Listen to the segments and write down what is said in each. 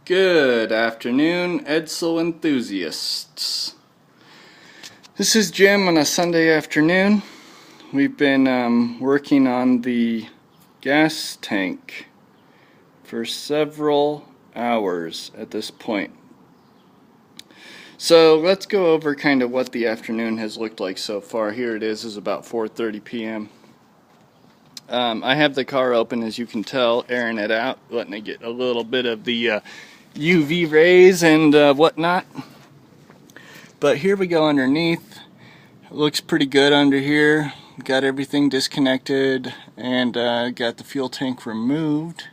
Good afternoon, Edsel enthusiasts. This is Jim on a Sunday afternoon. We've been working on the gas tank for several hours at this point. So let's go over kind of what the afternoon has looked like so far. Here it is about 4:30 p.m. I have the car open, as you can tell, airing it out, letting it get a little bit of the UV rays and whatnot. But here we go underneath. It looks pretty good under here. Got everything disconnected and got the fuel tank removed.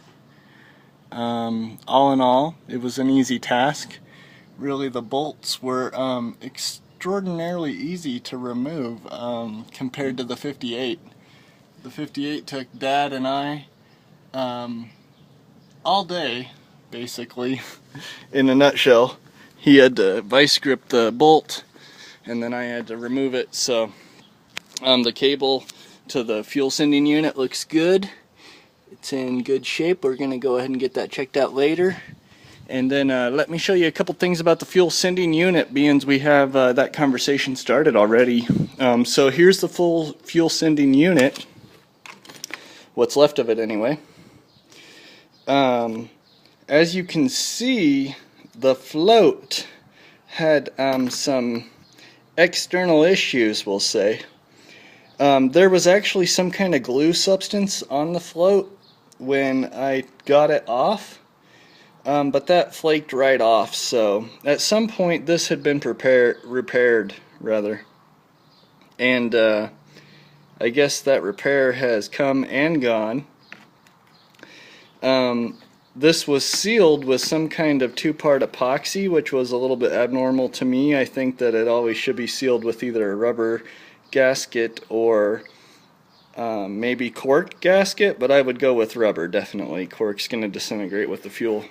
All in all, it was an easy task. Really, the bolts were extraordinarily easy to remove compared to the 58. The 58 took Dad and I all day, basically, in a nutshell. He had to vice grip the bolt, and then I had to remove it. So the cable to the fuel sending unit looks good. It's in good shape. We're going to go ahead and get that checked out later. And then let me show you a couple things about the fuel sending unit, being we have that conversation started already. So here's the full fuel sending unit. What's left of it anyway. As you can see, the float had some external issues, we'll say. There was actually some kind of glue substance on the float when I got it off, but that flaked right off. So at some point this had been repaired, and I guess that repair has come and gone. This was sealed with some kind of two-part epoxy, which was a little bit abnormal to me. I think that it always should be sealed with either a rubber gasket or maybe cork gasket, but I would go with rubber, definitely. Cork's going to disintegrate with the fuel.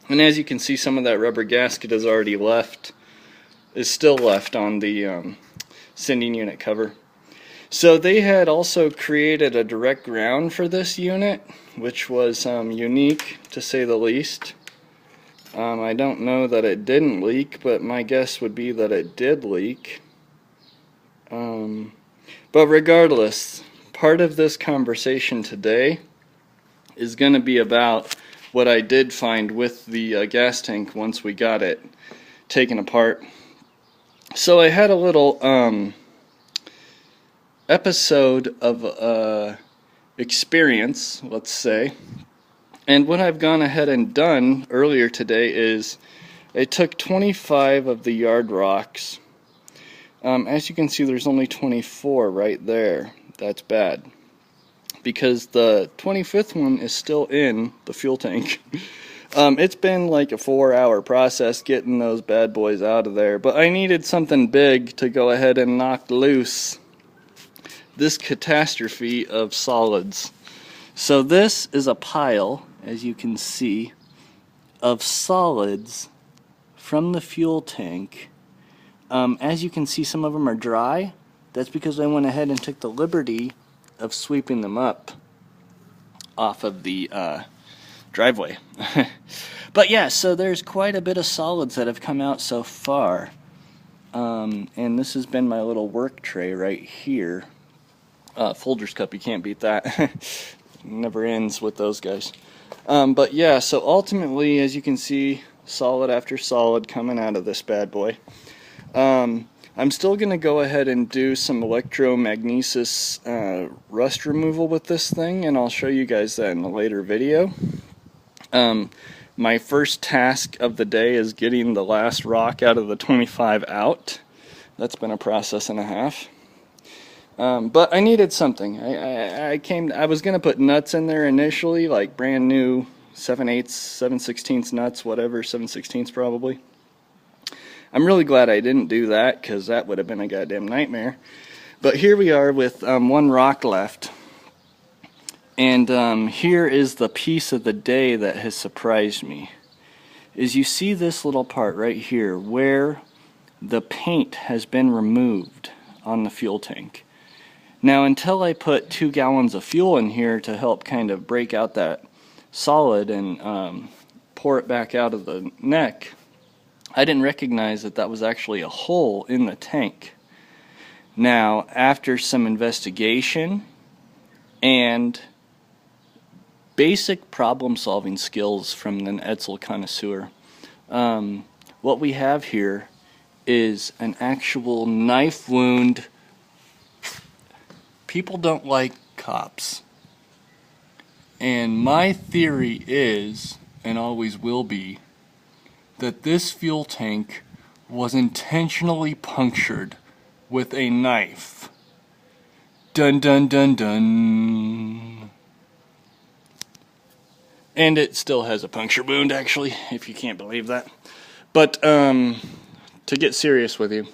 And as you can see, some of that rubber gasket is already left, is still left on the sending unit cover. So they had also created a direct ground for this unit, which was unique, to say the least. I don't know that it didn't leak, but my guess would be that it did leak. But regardless, part of this conversation today is going to be about what I did find with the gas tank once we got it taken apart. So I had a little episode of experience, let's say, and what I've gone ahead and done earlier today is I took 25 of the yard rocks. As you can see, there's only 24 right there. That's bad, because the 25th one is still in the fuel tank. It's been like a 4-hour process getting those bad boys out of there, but I needed something big to go ahead and knock loose this catastrophe of solids. So this is a pile, as you can see, of solids from the fuel tank. As you can see, some of them are dry. That's because I went ahead and took the liberty of sweeping them up off of the driveway. But yeah, so there's quite a bit of solids that have come out so far. And this has been my little work tray right here. Folgers cup, you can't beat that. Never ends with those guys. But yeah, so ultimately, as you can see, solid after solid coming out of this bad boy. I'm still going to go ahead and do some electromagnetic rust removal with this thing, and I'll show you guys that in a later video. My first task of the day is getting the last rock out of the 25 out. That's been a process and a half. But I needed something. I was going to put nuts in there initially, like brand new 7/8, 7/16 nuts, whatever, 7/16 probably. I'm really glad I didn't do that, because that would have been a goddamn nightmare. But here we are with one rock left. And here is the piece of the day that has surprised me. Is you see this little part right here where the paint has been removed on the fuel tank. Now, until I put 2 gallons of fuel in here to help kind of break out that solid and pour it back out of the neck, I didn't recognize that that was actually a hole in the tank. Now, after some investigation and basic problem-solving skills from an Edsel connoisseur, what we have here is an actual knife wound. People don't like cops. And my theory is, and always will be, that this fuel tank was intentionally punctured with a knife. Dun dun dun dun. And it still has a puncture wound, actually, if you can't believe that. But to get serious with you,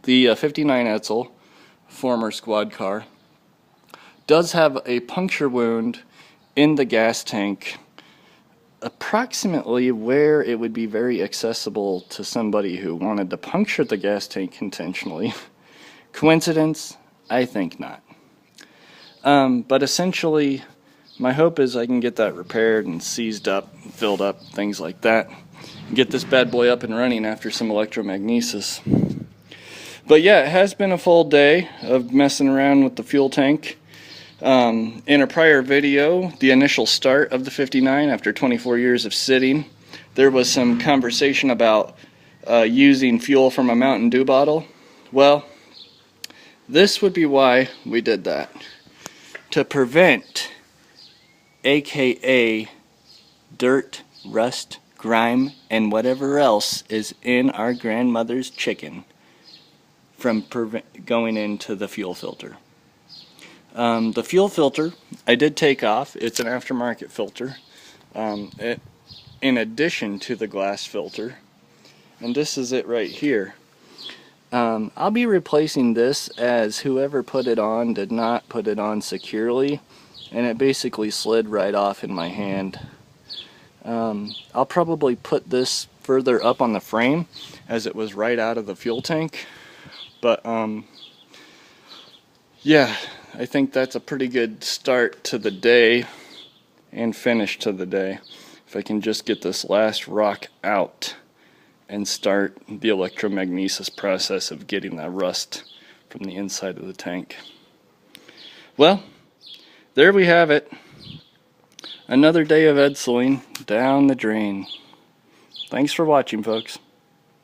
the 59 Edsel, former squad car, does have a puncture wound in the gas tank, approximately where it would be very accessible to somebody who wanted to puncture the gas tank intentionally. Coincidence? I think not. But essentially, my hope is I can get that repaired and seized up, filled up, things like that, and get this bad boy up and running after some electromagnesis. But yeah, it has been a full day of messing around with the fuel tank. In a prior video, the initial start of the 59 after 24 years of sitting, there was some conversation about using fuel from a Mountain Dew bottle. Well, this would be why we did that. To prevent, aka dirt, rust, grime, and whatever else is in our grandmother's chicken from going into the fuel filter. The fuel filter I did take off. It's an aftermarket filter, in addition to the glass filter, and this is it right here. I'll be replacing this, as whoever put it on did not put it on securely, and it basically slid right off in my hand. I'll probably put this further up on the frame, as it was right out of the fuel tank, but yeah, I think that's a pretty good start to the day and finish to the day. If I can just get this last rock out and start the electromagnesis process of getting that rust from the inside of the tank. Well, there we have it. Another day of Edseling down the drain. Thanks for watching, folks.